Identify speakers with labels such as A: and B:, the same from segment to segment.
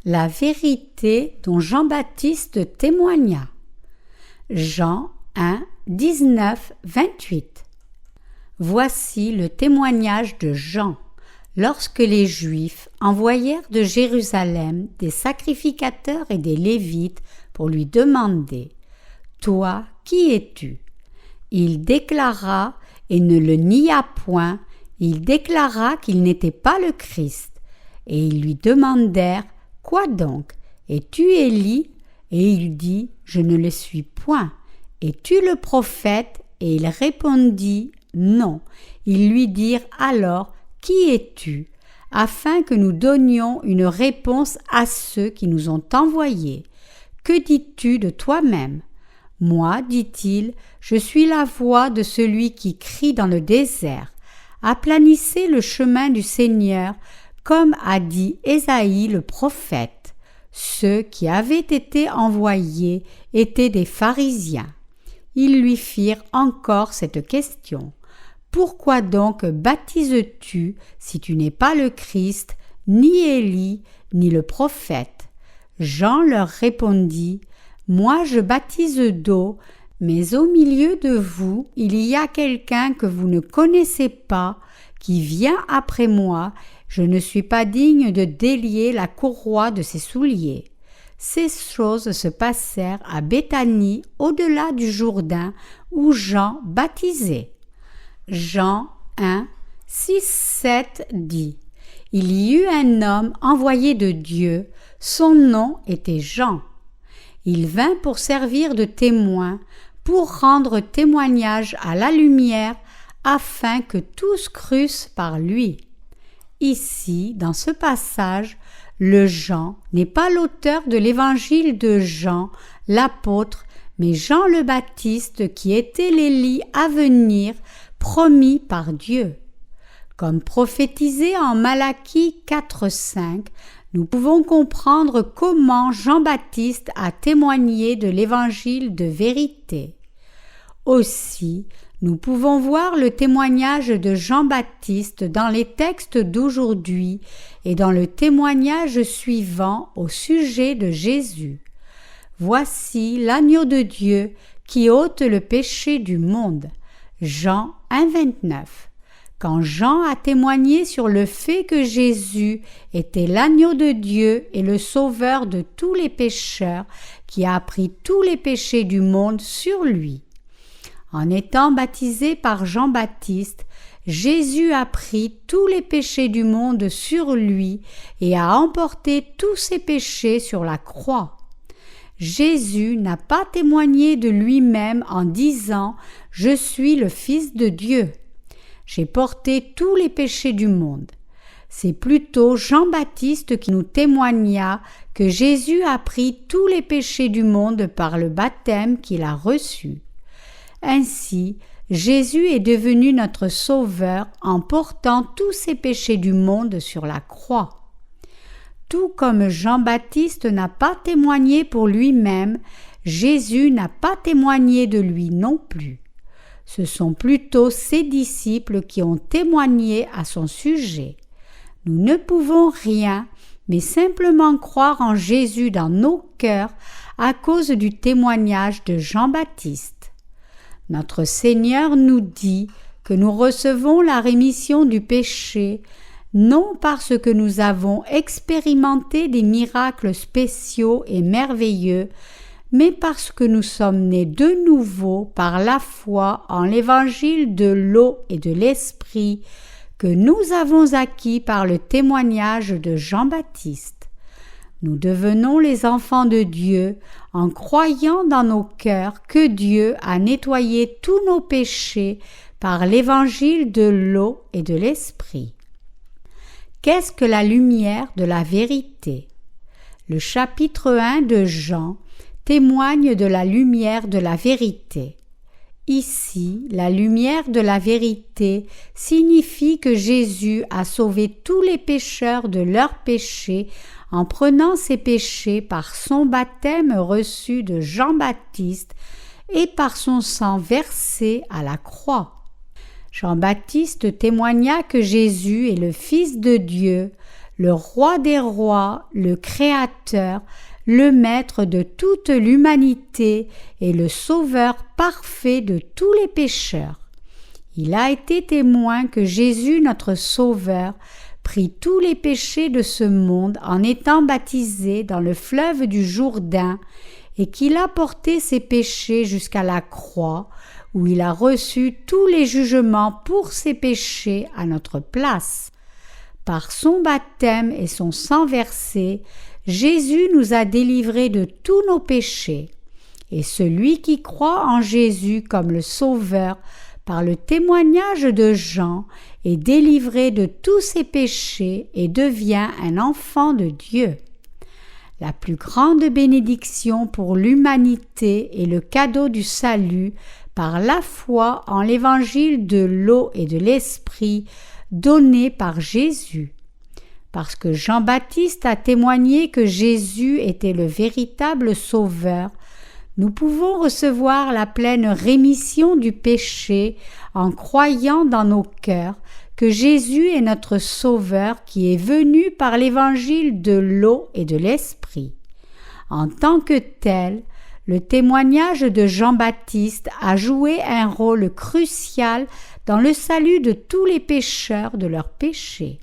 A: La vérité dont Jean-Baptiste témoigna. Jean 1, 19, 28. Voici le témoignage de Jean, lorsque les Juifs envoyèrent de Jérusalem des sacrificateurs et des Lévites pour lui demander « Toi, qui es-tu » Il déclara, et ne le nia point, il déclara qu'il n'était pas le Christ. Et ils lui demandèrent « Quoi donc? Es-tu Élie » Et il dit « Je ne le suis point. Es-tu le prophète » Et il répondit « Non. » Ils lui dirent alors « Qui es-tu » afin que nous donnions une réponse à ceux qui nous ont envoyés. « Que dis-tu de toi-même » Moi, dit-il, je suis la voix de celui qui crie dans le désert. Aplanissez le chemin du Seigneur, comme a dit Ésaïe le prophète. Ceux qui avaient été envoyés étaient des pharisiens. Ils lui firent encore cette question. Pourquoi donc baptises-tu si tu n'es pas le Christ, ni Élie, ni le prophète? Jean leur répondit, moi je baptise d'eau, mais au milieu de vous, il y a quelqu'un que vous ne connaissez pas, qui vient après moi, je ne suis pas digne de délier la courroie de ses souliers. Ces choses se passèrent à Béthanie, au-delà du Jourdain, où Jean baptisait. Jean 1, 6, 7 dit « Il y eut un homme envoyé de Dieu, son nom était Jean. Il vint pour servir de témoin, pour rendre témoignage à la lumière, afin que tous crussent par lui. » Ici, dans ce passage, le Jean n'est pas l'auteur de l'évangile de Jean, l'apôtre, mais Jean le Baptiste qui était l'Élie à venir, promis par Dieu. Comme prophétisé en Malachie 4:5, nous pouvons comprendre comment Jean-Baptiste a témoigné de l'évangile de vérité. Aussi, nous pouvons voir le témoignage de Jean-Baptiste dans les textes d'aujourd'hui et dans le témoignage suivant au sujet de Jésus. Voici l'agneau de Dieu qui ôte le péché du monde. Jean 1,29. Quand Jean a témoigné sur le fait que Jésus était l'agneau de Dieu et le sauveur de tous les pécheurs, qui a pris tous les péchés du monde sur lui. En étant baptisé par Jean-Baptiste, Jésus a pris tous les péchés du monde sur lui et a emporté tous ses péchés sur la croix. Jésus n'a pas témoigné de lui-même en disant « Je suis le Fils de Dieu ». J'ai porté tous les péchés du monde. C'est plutôt Jean-Baptiste qui nous témoigna que Jésus a pris tous les péchés du monde par le baptême qu'il a reçu. Ainsi, Jésus est devenu notre Sauveur en portant tous ces péchés du monde sur la croix. Tout comme Jean-Baptiste n'a pas témoigné pour lui-même, Jésus n'a pas témoigné de lui non plus. Ce sont plutôt ses disciples qui ont témoigné à son sujet. Nous ne pouvons rien, mais simplement croire en Jésus dans nos cœurs à cause du témoignage de Jean-Baptiste. Notre Seigneur nous dit que nous recevons la rémission du péché, non parce que nous avons expérimenté des miracles spéciaux et merveilleux, mais parce que nous sommes nés de nouveau par la foi en l'évangile de l'eau et de l'esprit que nous avons acquis par le témoignage de Jean-Baptiste. Nous devenons les enfants de Dieu en croyant dans nos cœurs que Dieu a nettoyé tous nos péchés par l'évangile de l'eau et de l'esprit. Qu'est-ce que la lumière de la vérité? Le chapitre 1 de Jean témoigne de la lumière de la vérité. Ici, la lumière de la vérité signifie que Jésus a sauvé tous les pécheurs de leurs péchés en prenant ces péchés par son baptême reçu de Jean-Baptiste et par son sang versé à la croix. Jean-Baptiste témoigna que Jésus est le Fils de Dieu, le roi des rois, le créateur, le maître de toute l'humanité et le sauveur parfait de tous les pécheurs. Il a été témoin que Jésus, notre sauveur, prit tous les péchés de ce monde en étant baptisé dans le fleuve du Jourdain et qu'il a porté ses péchés jusqu'à la croix où il a reçu tous les jugements pour ses péchés à notre place. Par son baptême et son sang versé, Jésus nous a délivrés de tous nos péchés. Et celui qui croit en Jésus comme le Sauveur par le témoignage de Jean est délivré de tous ses péchés et devient un enfant de Dieu. La plus grande bénédiction pour l'humanité est le cadeau du salut par la foi en l'évangile de l'eau et de l'esprit donné par Jésus. Parce que Jean-Baptiste a témoigné que Jésus était le véritable Sauveur, nous pouvons recevoir la pleine rémission du péché en croyant dans nos cœurs que Jésus est notre Sauveur qui est venu par l'évangile de l'eau et de l'esprit. En tant que tel, le témoignage de Jean-Baptiste a joué un rôle crucial dans le salut de tous les pécheurs de leurs péchés.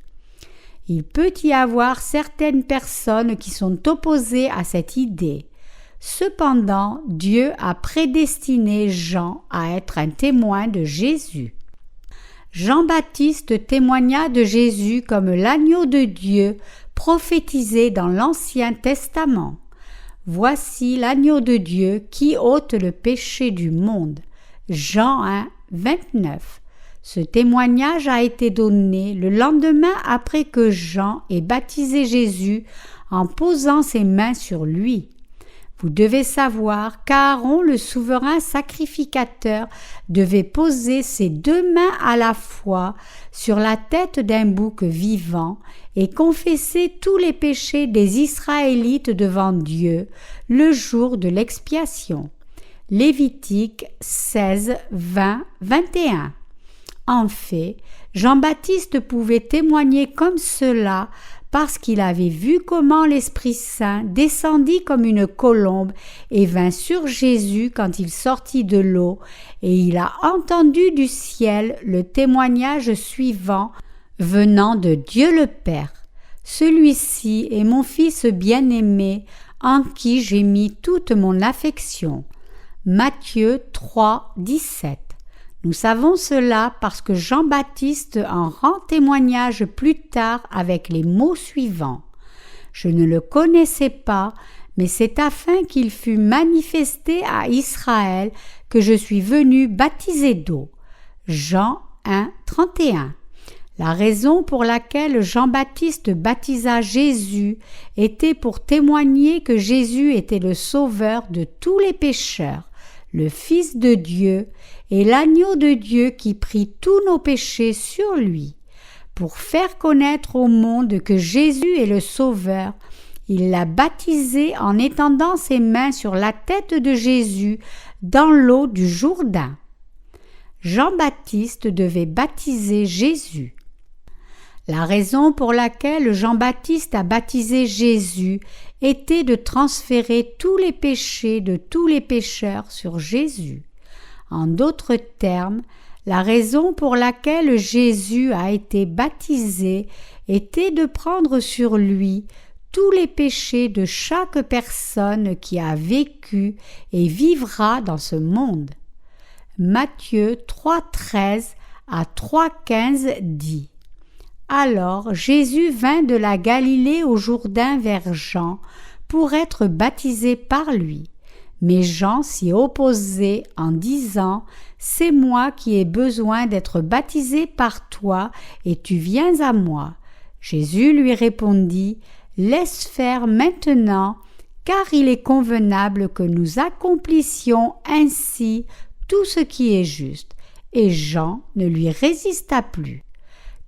A: Il peut y avoir certaines personnes qui sont opposées à cette idée. Cependant, Dieu a prédestiné Jean à être un témoin de Jésus. Jean-Baptiste témoigna de Jésus comme l'agneau de Dieu prophétisé dans l'Ancien Testament. Voici l'agneau de Dieu qui ôte le péché du monde. Jean 1, 29. Ce témoignage a été donné le lendemain après que Jean ait baptisé Jésus en posant ses mains sur lui. Vous devez savoir qu'Aaron, le souverain sacrificateur, devait poser ses 2 mains à la fois sur la tête d'un bouc vivant et confesser tous les péchés des Israélites devant Dieu le jour de l'expiation. Lévitique 16, 20, 21. En fait, Jean-Baptiste pouvait témoigner comme cela parce qu'il avait vu comment l'Esprit Saint descendit comme une colombe et vint sur Jésus quand il sortit de l'eau, et il a entendu du ciel le témoignage suivant venant de Dieu le Père. Celui-ci est mon Fils bien-aimé, en qui j'ai mis toute mon affection. Matthieu 3, 17. Nous savons cela parce que Jean-Baptiste en rend témoignage plus tard avec les mots suivants. Je ne le connaissais pas, mais c'est afin qu'il fût manifesté à Israël que je suis venu baptiser d'eau. Jean 1, 31. La raison pour laquelle Jean-Baptiste baptisa Jésus était pour témoigner que Jésus était le Sauveur de tous les pécheurs, le Fils de Dieu et l'agneau de Dieu qui prit tous nos péchés sur lui. Pour faire connaître au monde que Jésus est le Sauveur, il l'a baptisé en étendant ses mains sur la tête de Jésus dans l'eau du Jourdain. Jean-Baptiste devait baptiser Jésus. La raison pour laquelle Jean-Baptiste a baptisé Jésus était de transférer tous les péchés de tous les pécheurs sur Jésus. En d'autres termes, la raison pour laquelle Jésus a été baptisé était de prendre sur lui tous les péchés de chaque personne qui a vécu et vivra dans ce monde. Matthieu 3,13 à 3,15 dit: Alors Jésus vint de la Galilée au Jourdain vers Jean pour être baptisé par lui. Mais Jean s'y opposait en disant: C'est moi qui ai besoin d'être baptisé par toi, et tu viens à moi. Jésus lui répondit: Laisse faire maintenant, car il est convenable que nous accomplissions ainsi tout ce qui est juste. Et Jean ne lui résista plus.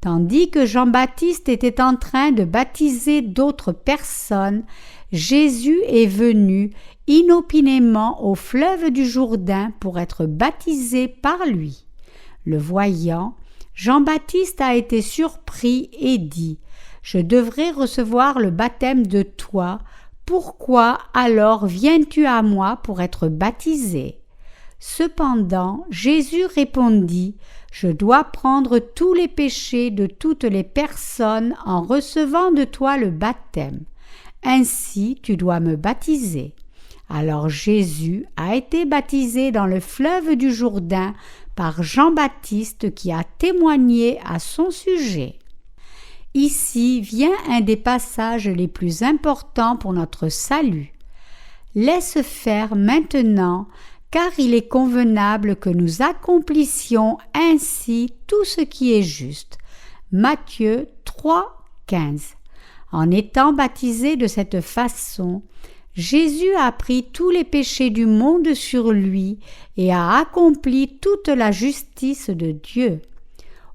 A: Tandis que Jean-Baptiste était en train de baptiser d'autres personnes, Jésus est venu inopinément au fleuve du Jourdain pour être baptisé par lui. Le voyant, Jean-Baptiste a été surpris et dit: je devrais recevoir le baptême de toi. Pourquoi alors viens-tu à moi pour être baptisé? Cependant, Jésus répondit, je dois prendre tous les péchés de toutes les personnes en recevant de toi le baptême. Ainsi, tu dois me baptiser. Alors Jésus a été baptisé dans le fleuve du Jourdain par Jean-Baptiste qui a témoigné à son sujet. Ici vient un des passages les plus importants pour notre salut. Laisse faire maintenant, car il est convenable que nous accomplissions ainsi tout ce qui est juste. Matthieu 3, 15. En étant baptisé de cette façon, Jésus a pris tous les péchés du monde sur lui et a accompli toute la justice de Dieu.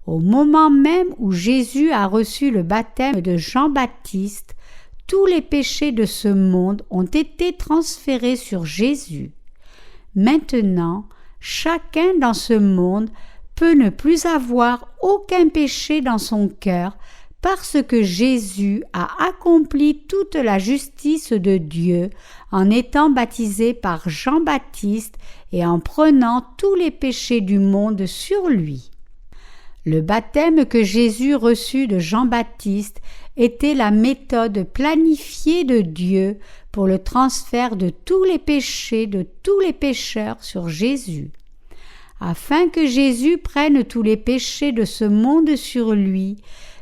A: Au moment même où Jésus a reçu le baptême de Jean-Baptiste, tous les péchés de ce monde ont été transférés sur Jésus. Maintenant, chacun dans ce monde peut ne plus avoir aucun péché dans son cœur parce que Jésus a accompli toute la justice de Dieu en étant baptisé par Jean-Baptiste et en prenant tous les péchés du monde sur lui. Le baptême que Jésus reçut de Jean-Baptiste était la méthode planifiée de Dieu pour le transfert de tous les péchés de tous les pécheurs sur Jésus. Afin que Jésus prenne tous les péchés de ce monde sur lui,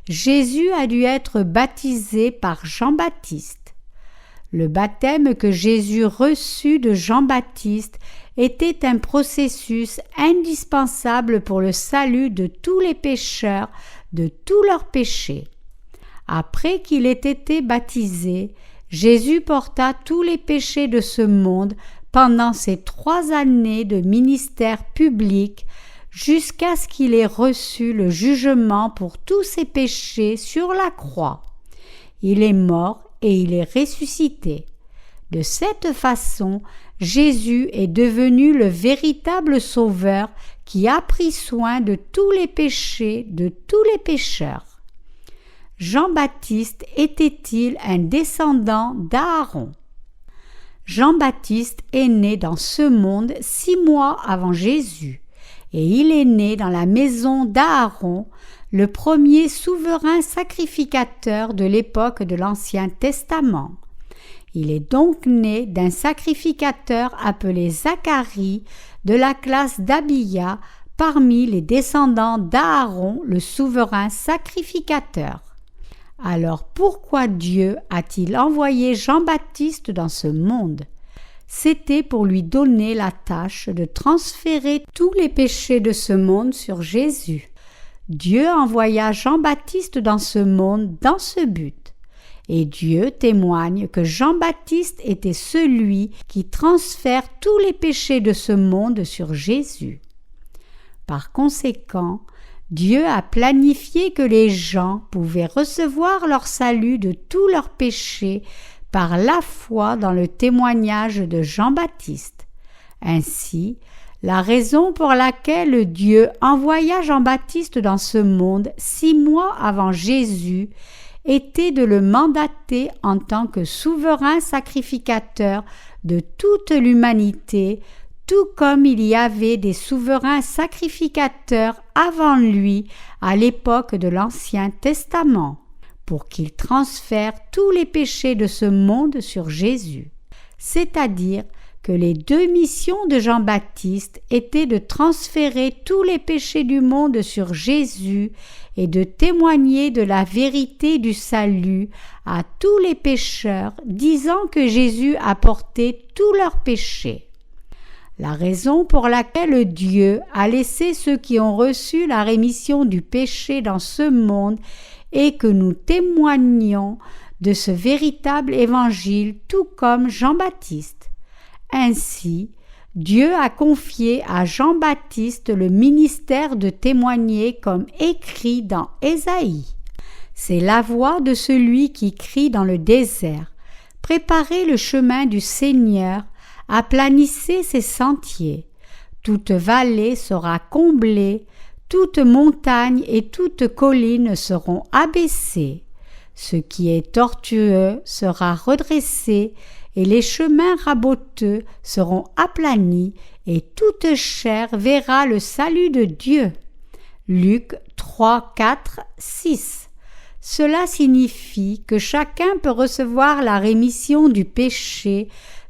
A: Jésus a dû être baptisé par Jean-Baptiste. Le baptême que Jésus reçut de Jean-Baptiste était un processus indispensable pour le salut de tous les pécheurs de tous leurs péchés. Après qu'il ait été baptisé, Jésus porta tous les péchés de ce monde pendant ces 3 années de ministère public jusqu'à ce qu'il ait reçu le jugement pour tous ses péchés sur la croix. Il est mort et il est ressuscité. De cette façon, Jésus est devenu le véritable Sauveur qui a pris soin de tous les péchés de tous les pécheurs. Jean-Baptiste était-il un descendant d'Aaron? Jean-Baptiste est né dans ce monde 6 mois avant Jésus, et il est né dans la maison d'Aaron, le premier souverain sacrificateur de l'époque de l'Ancien Testament. Il est donc né d'un sacrificateur appelé Zacharie de la classe d'Abia parmi les descendants d'Aaron, le souverain sacrificateur. Alors pourquoi Dieu a-t-il envoyé Jean-Baptiste dans ce monde? C'était pour lui donner la tâche de transférer tous les péchés de ce monde sur Jésus. Dieu envoya Jean-Baptiste dans ce monde dans ce but. Et Dieu témoigne que Jean-Baptiste était celui qui transfère tous les péchés de ce monde sur Jésus. Par conséquent, Dieu a planifié que les gens pouvaient recevoir leur salut de tous leurs péchés par la foi dans le témoignage de Jean-Baptiste. Ainsi, la raison pour laquelle Dieu envoya Jean-Baptiste dans ce monde 6 mois avant Jésus était de le mandater en tant que souverain sacrificateur de toute l'humanité, tout comme il y avait des souverains sacrificateurs avant lui à l'époque de l'Ancien Testament, pour qu'il transfère tous les péchés de ce monde sur Jésus. C'est-à-dire que les 2 missions de Jean-Baptiste étaient de transférer tous les péchés du monde sur Jésus et de témoigner de la vérité du salut à tous les pécheurs, disant que Jésus a porté tous leurs péchés. La raison pour laquelle Dieu a laissé ceux qui ont reçu la rémission du péché dans ce monde est que nous témoignons de ce véritable évangile tout comme Jean-Baptiste. Ainsi, Dieu a confié à Jean-Baptiste le ministère de témoigner comme écrit dans Ésaïe. C'est la voix de celui qui crie dans le désert. Préparez le chemin du Seigneur, aplanissez ses sentiers. Toute vallée sera comblée, toute montagne et toute colline seront abaissées. Ce qui est tortueux sera redressé, et les chemins raboteux seront aplanis, et toute chair verra le salut de Dieu. Luc 3, 4, 6. Cela signifie que chacun peut recevoir la rémission du péché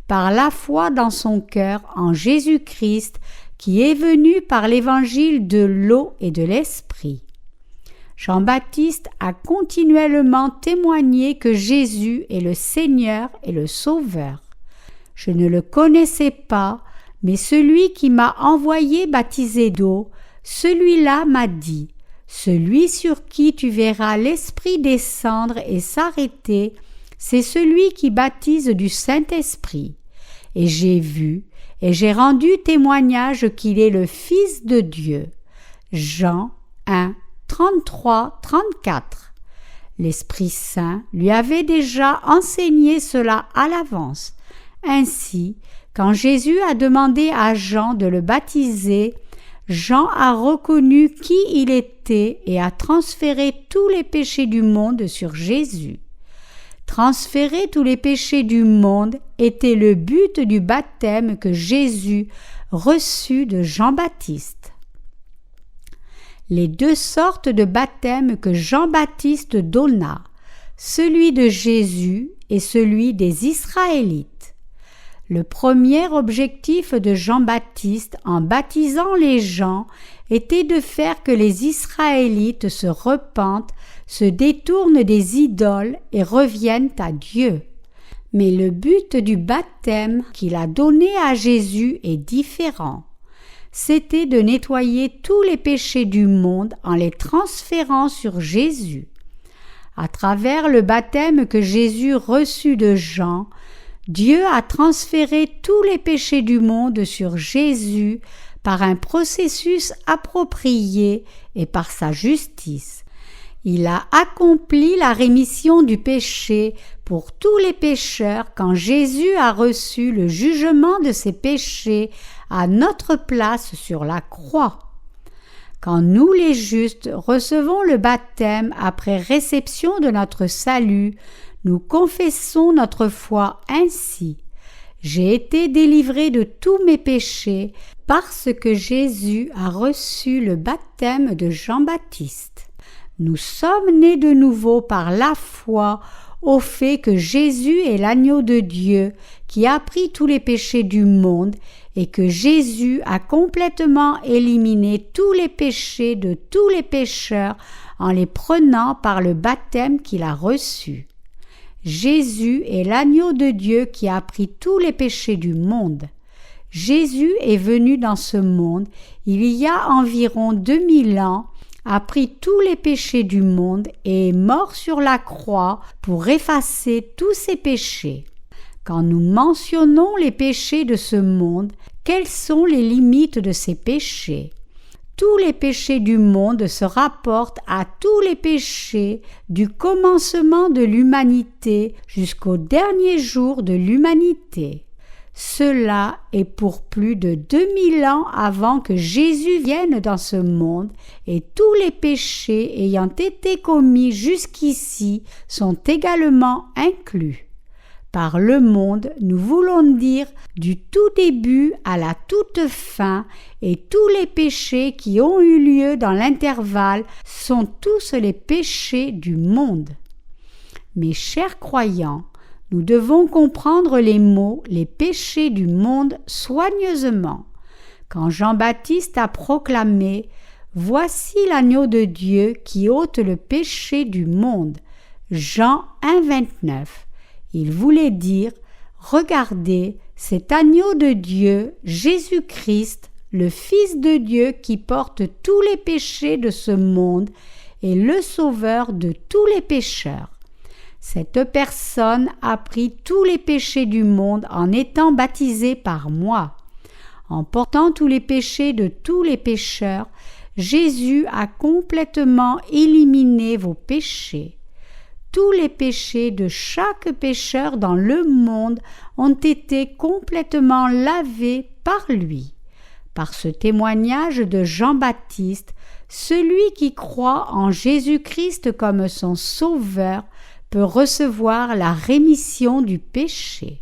A: par la foi dans son cœur en Jésus-Christ, qui est venu par l'évangile de l'eau et de l'esprit. Jean-Baptiste a continuellement témoigné que Jésus est le Seigneur et le Sauveur. Je ne le connaissais pas, mais celui qui m'a envoyé baptiser d'eau, celui-là m'a dit, « Celui sur qui tu verras l'Esprit descendre et s'arrêter, c'est celui qui baptise du Saint-Esprit. » Et j'ai vu, et j'ai rendu témoignage qu'il est le Fils de Dieu. Jean 1, 33, 34. L'Esprit Saint lui avait déjà enseigné cela à l'avance. Ainsi, quand Jésus a demandé à Jean de le baptiser, Jean a reconnu qui il était et a transféré tous les péchés du monde sur Jésus. Transférer tous les péchés du monde était le but du baptême que Jésus reçut de Jean-Baptiste. Les deux sortes de baptême que Jean-Baptiste donna, celui de Jésus et celui des Israélites. Le premier objectif de Jean-Baptiste en baptisant les gens était de faire que les Israélites se repentent, se détournent des idoles et reviennent à Dieu. Mais le but du baptême qu'il a donné à Jésus est différent. C'était de nettoyer tous les péchés du monde en les transférant sur Jésus. À travers le baptême que Jésus reçut de Jean, Dieu a transféré tous les péchés du monde sur Jésus par un processus approprié et par sa justice. Il a accompli la rémission du péché pour tous les pécheurs quand Jésus a reçu le jugement de ses péchés à notre place sur la croix. Quand nous les justes recevons le baptême après réception de notre salut, nous confessons notre foi ainsi. J'ai été délivré de tous mes péchés parce que Jésus a reçu le baptême de Jean-Baptiste. Nous sommes nés de nouveau par la foi au fait que Jésus est l'agneau de Dieu qui a pris tous les péchés du monde et que Jésus a complètement éliminé tous les péchés de tous les pécheurs en les prenant par le baptême qu'il a reçu. Jésus est l'agneau de Dieu qui a pris tous les péchés du monde. Jésus est venu dans ce monde il y a environ 2000 ans, a pris tous les péchés du monde et est mort sur la croix pour effacer tous ces péchés. Quand nous mentionnons les péchés de ce monde, quelles sont les limites de ces péchés? Tous les péchés du monde se rapportent à tous les péchés du commencement de l'humanité jusqu'au dernier jour de l'humanité. Cela est pour plus de 2000 ans avant que Jésus vienne dans ce monde et tous les péchés ayant été commis jusqu'ici sont également inclus. Par le monde, nous voulons dire du tout début à la toute fin, et tous les péchés qui ont eu lieu dans l'intervalle sont tous les péchés du monde. Mes chers croyants, nous devons comprendre les mots « les péchés du monde » soigneusement. Quand Jean-Baptiste a proclamé « Voici l'agneau de Dieu qui ôte le péché du monde » Jean 1, 29. Il voulait dire « Regardez, cet agneau de Dieu, Jésus-Christ, le Fils de Dieu qui porte tous les péchés de ce monde et le Sauveur de tous les pécheurs. » Cette personne a pris tous les péchés du monde en étant baptisée par moi. En portant tous les péchés de tous les pécheurs, Jésus a complètement éliminé vos péchés. Tous les péchés de chaque pécheur dans le monde ont été complètement lavés par lui. Par ce témoignage de Jean-Baptiste, celui qui croit en Jésus-Christ comme son Sauveur peut recevoir la rémission du péché.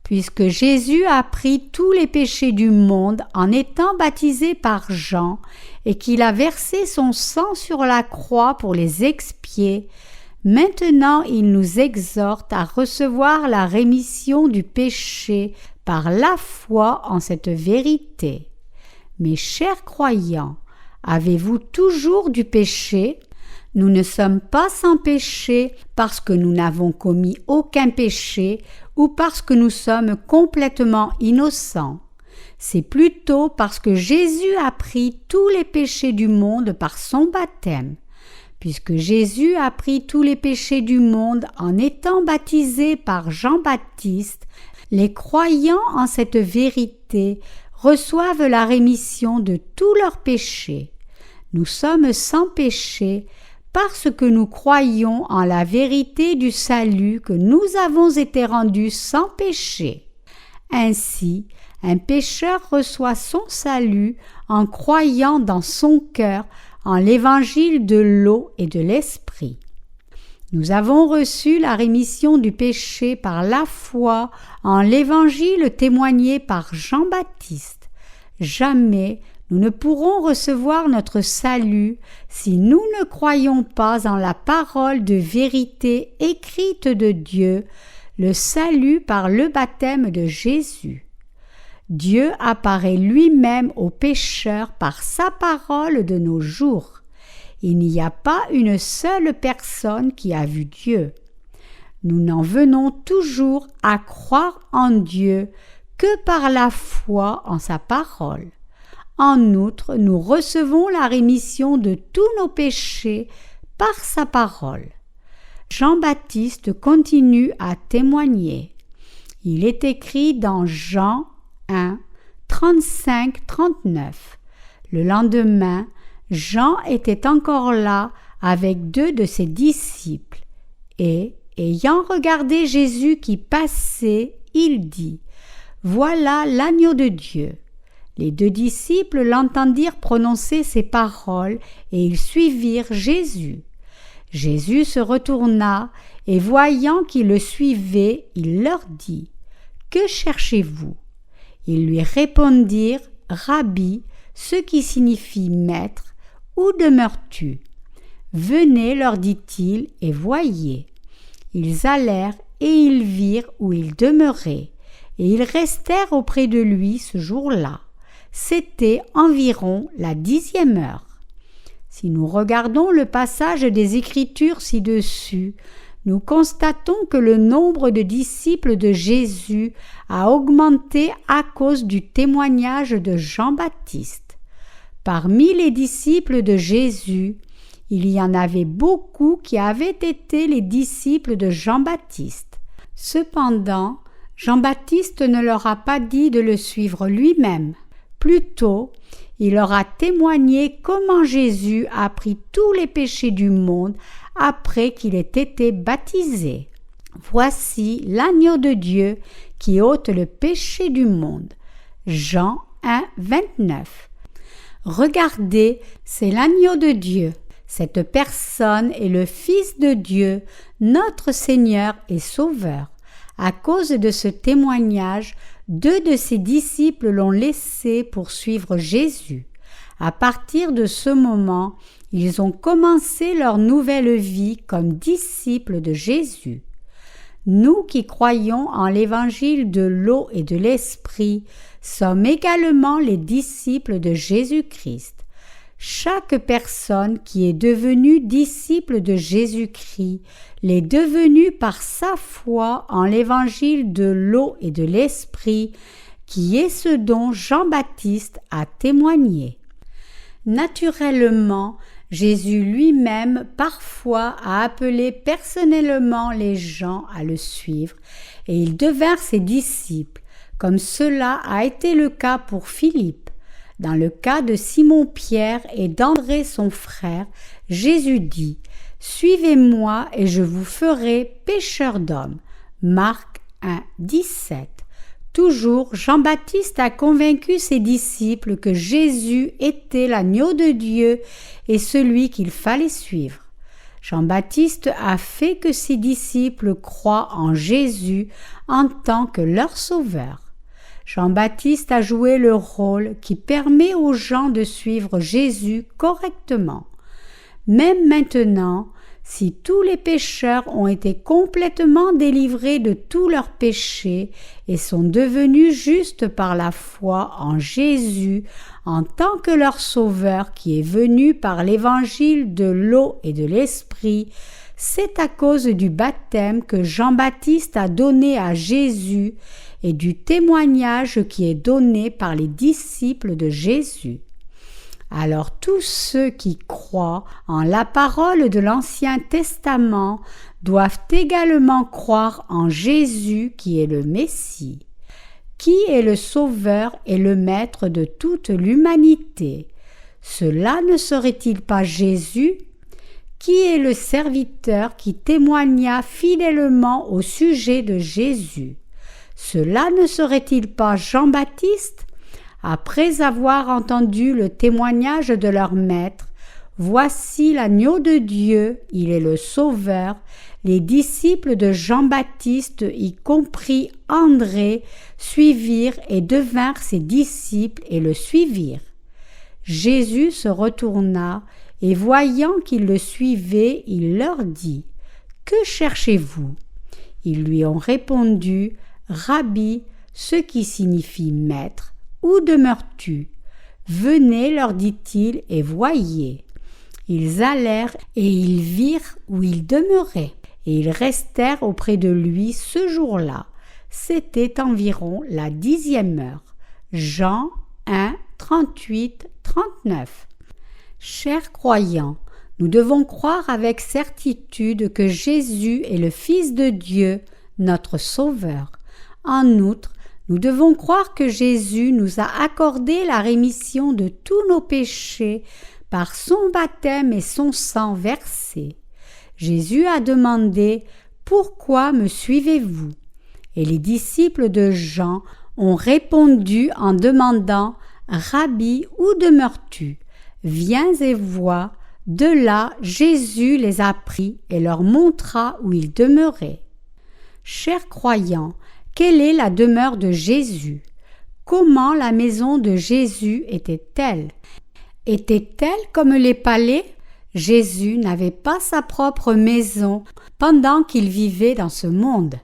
A: Puisque Jésus a pris tous les péchés du monde en étant baptisé par Jean et qu'il a versé son sang sur la croix pour les expier, maintenant il nous exhorte à recevoir la rémission du péché par la foi en cette vérité. Mes chers croyants, avez-vous toujours du péché? Nous ne sommes pas sans péché parce que nous n'avons commis aucun péché ou parce que nous sommes complètement innocents. C'est plutôt parce que Jésus a pris tous les péchés du monde par son baptême. Puisque Jésus a pris tous les péchés du monde en étant baptisé par Jean-Baptiste, les croyants en cette vérité reçoivent la rémission de tous leurs péchés. Nous sommes sans péché parce que nous croyons en la vérité du salut que nous avons été rendus sans péché. Ainsi, un pécheur reçoit son salut en croyant dans son cœur en l'évangile de l'eau et de l'esprit. Nous avons reçu la rémission du péché par la foi en l'évangile témoigné par Jean-Baptiste. Jamais nous ne pourrons recevoir notre salut si nous ne croyons pas en la parole de vérité écrite de Dieu, le salut par le baptême de Jésus. Dieu apparaît lui-même aux pécheurs par sa parole de nos jours. Il n'y a pas une seule personne qui a vu Dieu. Nous n'en venons toujours à croire en Dieu que par la foi en sa parole. En outre, nous recevons la rémission de tous nos péchés par sa parole. Jean-Baptiste continue à témoigner. Il est écrit dans Jean 1, 35-39. Le lendemain, Jean était encore là avec 2 de ses disciples, et, ayant regardé Jésus qui passait, il dit « Voilà l'agneau de Dieu ». Les 2 disciples l'entendirent prononcer ces paroles, et ils suivirent Jésus. Jésus se retourna, et voyant qu'ils le suivaient, il leur dit « Que cherchez-vous » Ils lui répondirent « Rabbi », ce qui signifie « maître », où demeures-tu ? Venez, leur dit-il, et voyez. Ils allèrent et ils virent où il demeurait, et ils restèrent auprès de lui ce jour-là. C'était environ la 10e heure. Si nous regardons le passage des Écritures ci-dessus, nous constatons que le nombre de disciples de Jésus a augmenté à cause du témoignage de Jean-Baptiste. Parmi les disciples de Jésus, il y en avait beaucoup qui avaient été les disciples de Jean-Baptiste. Cependant, Jean-Baptiste ne leur a pas dit de le suivre lui-même. Plutôt, il leur a témoigné comment Jésus a pris tous les péchés du monde après qu'il ait été baptisé. Voici l'agneau de Dieu qui ôte le péché du monde. Jean 1, 29. Regardez, c'est l'agneau de Dieu. Cette personne est le Fils de Dieu, notre Seigneur et Sauveur. À cause de ce témoignage, 2 de ses disciples l'ont laissé pour suivre Jésus. À partir de ce moment, ils ont commencé leur nouvelle vie comme disciples de Jésus. Nous qui croyons en l'évangile de l'eau et de l'esprit sommes également les disciples de Jésus-Christ. Chaque personne qui est devenue disciple de Jésus-Christ l'est devenue par sa foi en l'évangile de l'eau et de l'esprit, qui est ce dont Jean-Baptiste a témoigné. Naturellement, Jésus lui-même parfois a appelé personnellement les gens à le suivre, et ils devinrent ses disciples, comme cela a été le cas pour Philippe. Dans le cas de Simon-Pierre et d'André son frère, Jésus dit « Suivez-moi et je vous ferai pécheurs d'hommes » Marc 1, 17. Toujours, Jean-Baptiste a convaincu ses disciples que Jésus était l'agneau de Dieu et celui qu'il fallait suivre. Jean-Baptiste a fait que ses disciples croient en Jésus en tant que leur sauveur. Jean-Baptiste a joué le rôle qui permet aux gens de suivre Jésus correctement. Même maintenant, si tous les pécheurs ont été complètement délivrés de tous leurs péchés et sont devenus justes par la foi en Jésus en tant que leur sauveur qui est venu par l'évangile de l'eau et de l'esprit, c'est à cause du baptême que Jean-Baptiste a donné à Jésus et du témoignage qui est donné par les disciples de Jésus. Alors tous ceux qui croient en la parole de l'Ancien Testament doivent également croire en Jésus qui est le Messie. Qui est le Sauveur et le Maître de toute l'humanité? Cela ne serait-il pas Jésus? Qui est le serviteur qui témoigna fidèlement au sujet de Jésus? Cela ne serait-il pas Jean-Baptiste? Après avoir entendu le témoignage de leur maître, « Voici l'agneau de Dieu, il est le Sauveur », les disciples de Jean-Baptiste, y compris André, suivirent et devinrent ses disciples et le suivirent. Jésus se retourna et voyant qu'ils le suivaient, il leur dit « Que cherchez-vous » Ils lui ont répondu « Rabbi », ce qui signifie « maître ». Où demeures-tu? Venez, leur dit-il, et voyez. Ils allèrent et ils virent où il demeurait, et ils restèrent auprès de lui ce jour-là. C'était environ la 10e heure. Jean 1, 38, 39. Chers croyants, nous devons croire avec certitude que Jésus est le Fils de Dieu, notre Sauveur. En outre, nous devons croire que Jésus nous a accordé la rémission de tous nos péchés par son baptême et son sang versé. Jésus a demandé « Pourquoi me suivez-vous » Et les disciples de Jean ont répondu en demandant « Rabbi, où demeures-tu » Viens et vois. De là, Jésus les a pris et leur montra où il demeurait. Chers croyants, quelle est la demeure de Jésus? Comment la maison de Jésus était-elle? Était-elle comme les palais? Jésus n'avait pas sa propre maison pendant qu'il vivait dans ce monde.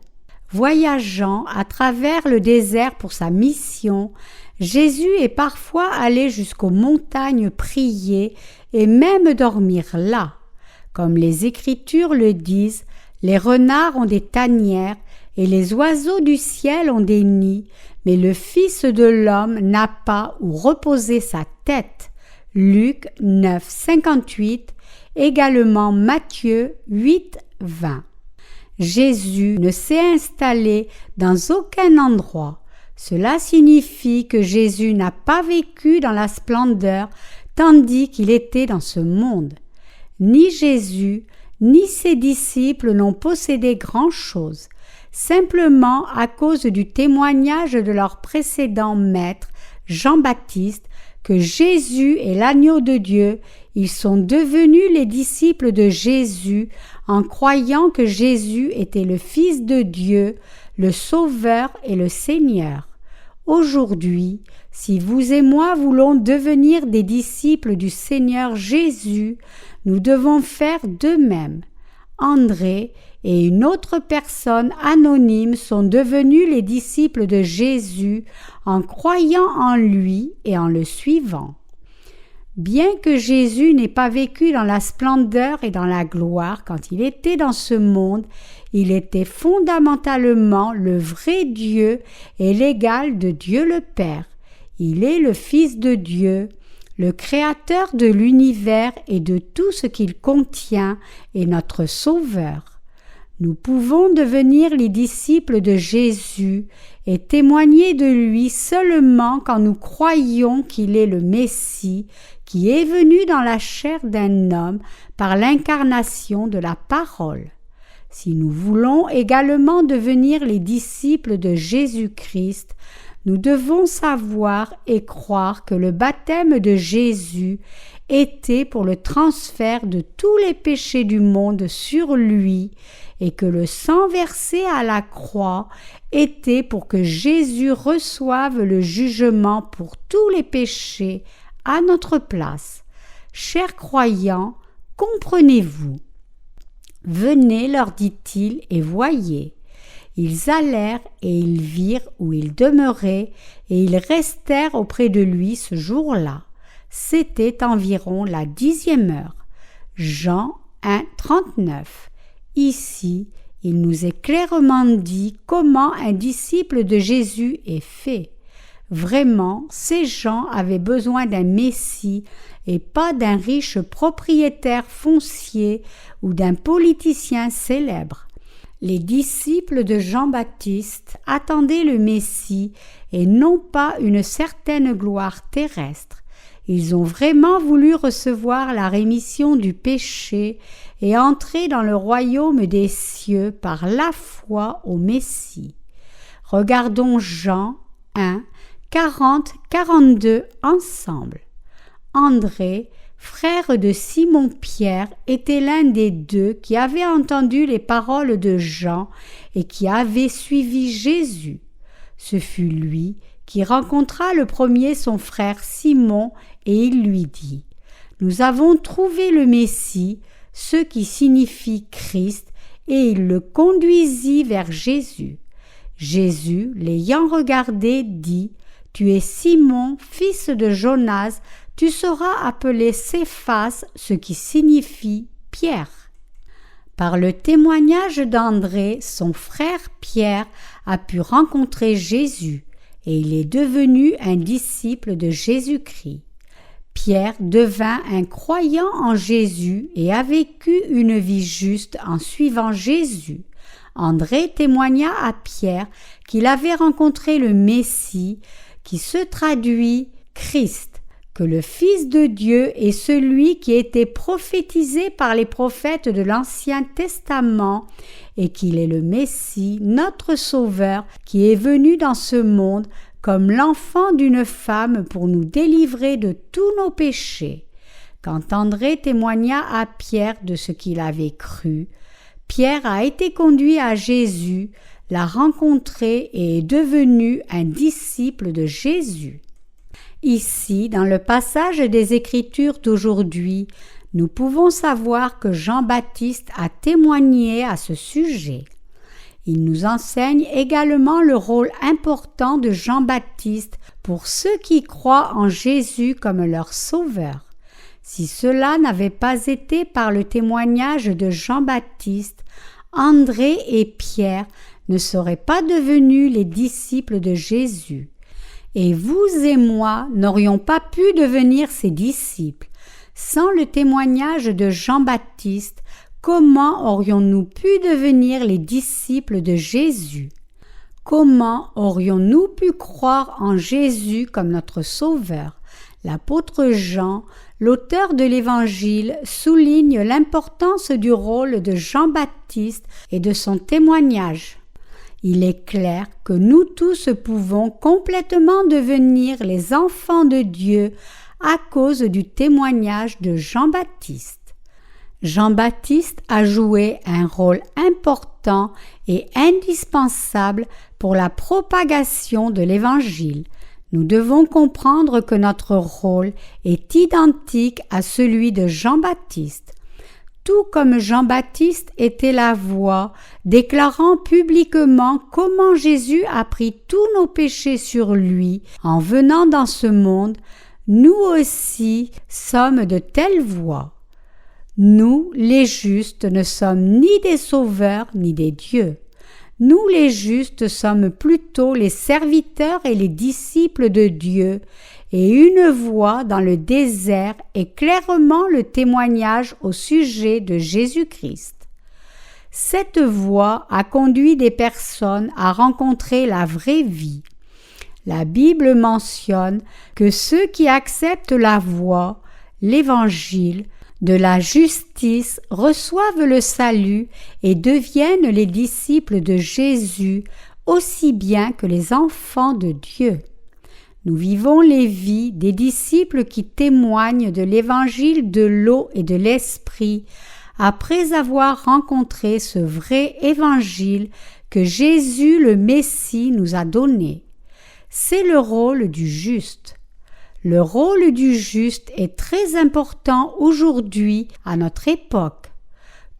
A: Voyageant à travers le désert pour sa mission, Jésus est parfois allé jusqu'aux montagnes prier et même dormir là. Comme les Écritures le disent, les renards ont des tanières et les oiseaux du ciel ont des nids, mais le Fils de l'homme n'a pas où reposer sa tête. Luc 9, 58, également Matthieu 8, 20. Jésus ne s'est installé dans aucun endroit. Cela signifie que Jésus n'a pas vécu dans la splendeur tandis qu'il était dans ce monde. Ni Jésus, ni ses disciples n'ont possédé grand-chose. Simplement à cause du témoignage de leur précédent maître, Jean-Baptiste, que Jésus est l'agneau de Dieu, ils sont devenus les disciples de Jésus en croyant que Jésus était le Fils de Dieu, le Sauveur et le Seigneur. Aujourd'hui, si vous et moi voulons devenir des disciples du Seigneur Jésus, nous devons faire de même. André et une autre personne anonyme sont devenus les disciples de Jésus en croyant en lui et en le suivant. Bien que Jésus n'ait pas vécu dans la splendeur et dans la gloire quand il était dans ce monde, il était fondamentalement le vrai Dieu et l'égal de Dieu le Père. Il est le Fils de Dieu, le Créateur de l'univers et de tout ce qu'il contient et notre Sauveur. Nous pouvons devenir les disciples de Jésus et témoigner de lui seulement quand nous croyons qu'il est le Messie, qui est venu dans la chair d'un homme par l'incarnation de la parole. Si nous voulons également devenir les disciples de Jésus-Christ, nous devons savoir et croire que le baptême de Jésus était pour le transfert de tous les péchés du monde sur lui et que le sang versé à la croix était pour que Jésus reçoive le jugement pour tous les péchés à notre place. Chers croyants, comprenez-vous? Venez, leur dit-il, et voyez. Ils allèrent et ils virent où il demeurait, et ils restèrent auprès de lui ce jour-là. C'était environ la 10e heure. Jean 1, 39. Ici, il nous est clairement dit comment un disciple de Jésus est fait. Vraiment, ces gens avaient besoin d'un Messie et pas d'un riche propriétaire foncier ou d'un politicien célèbre. Les disciples de Jean-Baptiste attendaient le Messie et non pas une certaine gloire terrestre. Ils ont vraiment voulu recevoir la rémission du péché et entrer dans le royaume des cieux par la foi au Messie. Regardons Jean 1, 40-42 ensemble. André, frère de Simon-Pierre, était l'un des deux qui avait entendu les paroles de Jean et qui avait suivi Jésus. Ce fut lui qui rencontra le premier son frère Simon et il lui dit « Nous avons trouvé le Messie, ce qui signifie Christ, et il le conduisit vers Jésus. Jésus, l'ayant regardé, dit « Tu es Simon, fils de Jonas, tu seras appelé Céphas, ce qui signifie Pierre. » Par le témoignage d'André, son frère Pierre a pu rencontrer Jésus et il est devenu un disciple de Jésus-Christ. Pierre devint un croyant en Jésus et a vécu une vie juste en suivant Jésus. André témoigna à Pierre qu'il avait rencontré le Messie, qui se traduit Christ, que le Fils de Dieu est celui qui était prophétisé par les prophètes de l'Ancien Testament et qu'il est le Messie, notre Sauveur, qui est venu dans ce monde comme l'enfant d'une femme pour nous délivrer de tous nos péchés. Quand André témoigna à Pierre de ce qu'il avait cru, Pierre a été conduit à Jésus, l'a rencontré et est devenu un disciple de Jésus. Ici, dans le passage des Écritures d'aujourd'hui, nous pouvons savoir que Jean-Baptiste a témoigné à ce sujet. Il nous enseigne également le rôle important de Jean-Baptiste pour ceux qui croient en Jésus comme leur sauveur. Si cela n'avait pas été par le témoignage de Jean-Baptiste, André et Pierre ne seraient pas devenus les disciples de Jésus. Et vous et moi n'aurions pas pu devenir ses disciples. Sans le témoignage de Jean-Baptiste, comment aurions-nous pu devenir les disciples de Jésus? Comment aurions-nous pu croire en Jésus comme notre Sauveur? L'apôtre Jean, l'auteur de l'Évangile, souligne l'importance du rôle de Jean-Baptiste et de son témoignage. Il est clair que nous tous pouvons complètement devenir les enfants de Dieu à cause du témoignage de Jean-Baptiste. Jean-Baptiste a joué un rôle important et indispensable pour la propagation de l'Évangile. Nous devons comprendre que notre rôle est identique à celui de Jean-Baptiste. Tout comme Jean-Baptiste était la voix, déclarant publiquement comment Jésus a pris tous nos péchés sur lui en venant dans ce monde, nous aussi sommes de telles voix. Nous, les justes, ne sommes ni des sauveurs ni des dieux. Nous, les justes, sommes plutôt les serviteurs et les disciples de Dieu, et une voix dans le désert est clairement le témoignage au sujet de Jésus-Christ. Cette voix a conduit des personnes à rencontrer la vraie vie. La Bible mentionne que ceux qui acceptent la voix, l'Évangile, de la justice reçoivent le salut et deviennent les disciples de Jésus aussi bien que les enfants de Dieu. Nous vivons les vies des disciples qui témoignent de l'évangile de l'eau et de l'esprit après avoir rencontré ce vrai évangile que Jésus le Messie nous a donné. C'est le rôle du juste. Le rôle du juste est très important aujourd'hui à notre époque.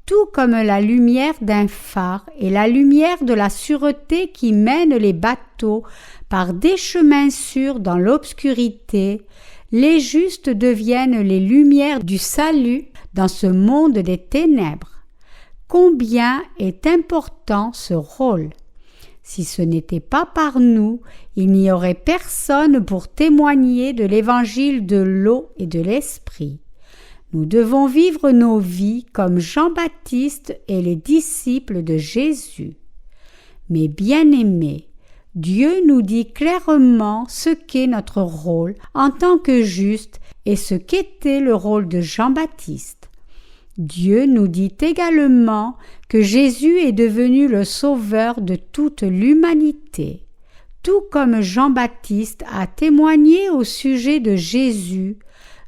A: Tout comme la lumière d'un phare et la lumière de la sûreté qui mène les bateaux par des chemins sûrs dans l'obscurité, les justes deviennent les lumières du salut dans ce monde des ténèbres. Combien est important ce rôle! Si ce n'était pas par nous, il n'y aurait personne pour témoigner de l'évangile de l'eau et de l'esprit. Nous devons vivre nos vies comme Jean-Baptiste et les disciples de Jésus. Mais bien-aimés, Dieu nous dit clairement ce qu'est notre rôle en tant que juste et ce qu'était le rôle de Jean-Baptiste. Dieu nous dit également que Jésus est devenu le sauveur de toute l'humanité. Tout comme Jean-Baptiste a témoigné au sujet de Jésus,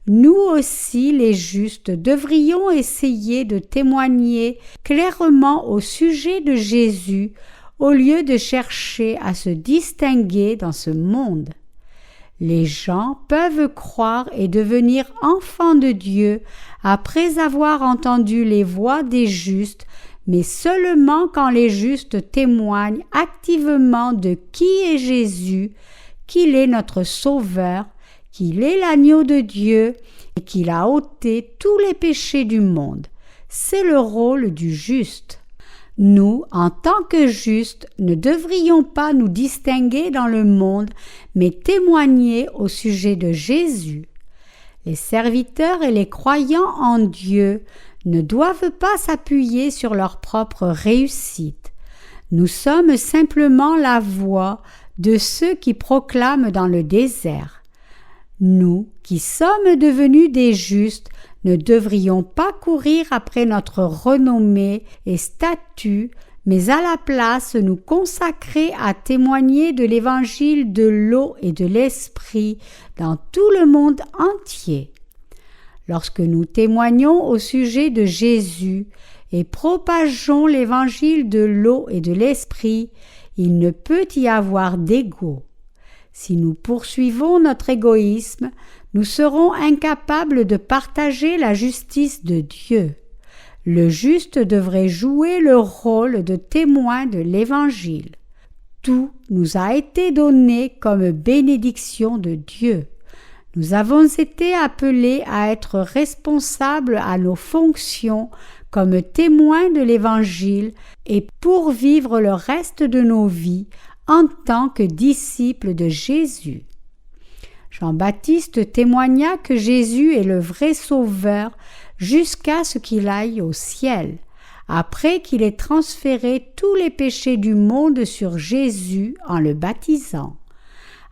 A: nous aussi les justes devrions essayer de témoigner clairement au sujet de Jésus au lieu de chercher à se distinguer dans ce monde. Les gens peuvent croire et devenir enfants de Dieu après avoir entendu les voix des justes, mais seulement quand les justes témoignent activement de qui est Jésus, qu'il est notre Sauveur, qu'il est l'agneau de Dieu et qu'il a ôté tous les péchés du monde. C'est le rôle du juste. Nous, en tant que justes, ne devrions pas nous distinguer dans le monde, mais témoigner au sujet de Jésus. Les serviteurs et les croyants en Dieu ne doivent pas s'appuyer sur leur propre réussite. Nous sommes simplement la voix de ceux qui proclament dans le désert. Nous, qui sommes devenus des justes, ne devrions pas courir après notre renommée et statut, mais à la place nous consacrer à témoigner de l'évangile de l'eau et de l'esprit dans tout le monde entier. Lorsque nous témoignons au sujet de Jésus et propageons l'évangile de l'eau et de l'esprit, il ne peut y avoir d'égo. Si nous poursuivons notre égoïsme, nous serons incapables de partager la justice de Dieu. Le juste devrait jouer le rôle de témoin de l'Évangile. Tout nous a été donné comme bénédiction de Dieu. Nous avons été appelés à être responsables à nos fonctions comme témoins de l'Évangile et pour vivre le reste de nos vies en tant que disciples de Jésus. Jean-Baptiste témoigna que Jésus est le vrai Sauveur jusqu'à ce qu'il aille au ciel, après qu'il ait transféré tous les péchés du monde sur Jésus en le baptisant.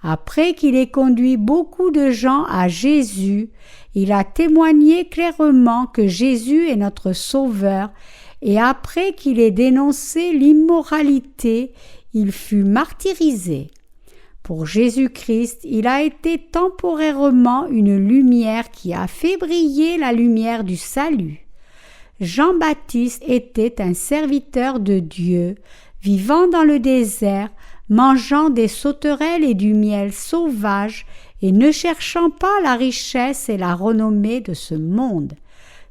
A: Après qu'il ait conduit beaucoup de gens à Jésus, il a témoigné clairement que Jésus est notre Sauveur, et après qu'il ait dénoncé l'immoralité, il fut martyrisé. Pour Jésus-Christ, il a été temporairement une lumière qui a fait briller la lumière du salut. Jean-Baptiste était un serviteur de Dieu, vivant dans le désert, mangeant des sauterelles et du miel sauvage et ne cherchant pas la richesse et la renommée de ce monde.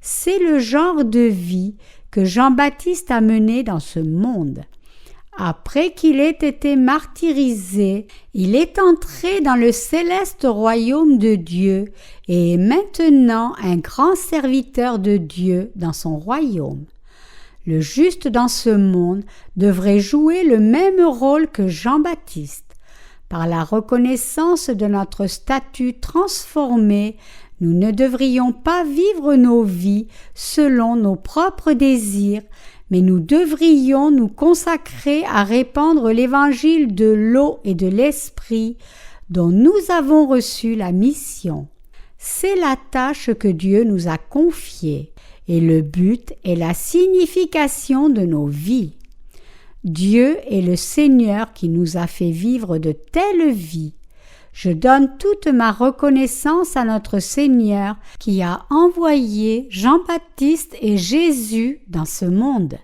A: C'est le genre de vie que Jean-Baptiste a mené dans ce monde. Après qu'il ait été martyrisé, il est entré dans le céleste royaume de Dieu et est maintenant un grand serviteur de Dieu dans son royaume. Le juste dans ce monde devrait jouer le même rôle que Jean-Baptiste. Par la reconnaissance de notre statut transformé, nous ne devrions pas vivre nos vies selon nos propres désirs, mais nous devrions nous consacrer à répandre l'évangile de l'eau et de l'esprit dont nous avons reçu la mission. C'est la tâche que Dieu nous a confiée et le but est la signification de nos vies. Dieu est le Seigneur qui nous a fait vivre de telles vies. Je donne toute ma reconnaissance à notre Seigneur qui a envoyé Jean-Baptiste et Jésus dans ce monde.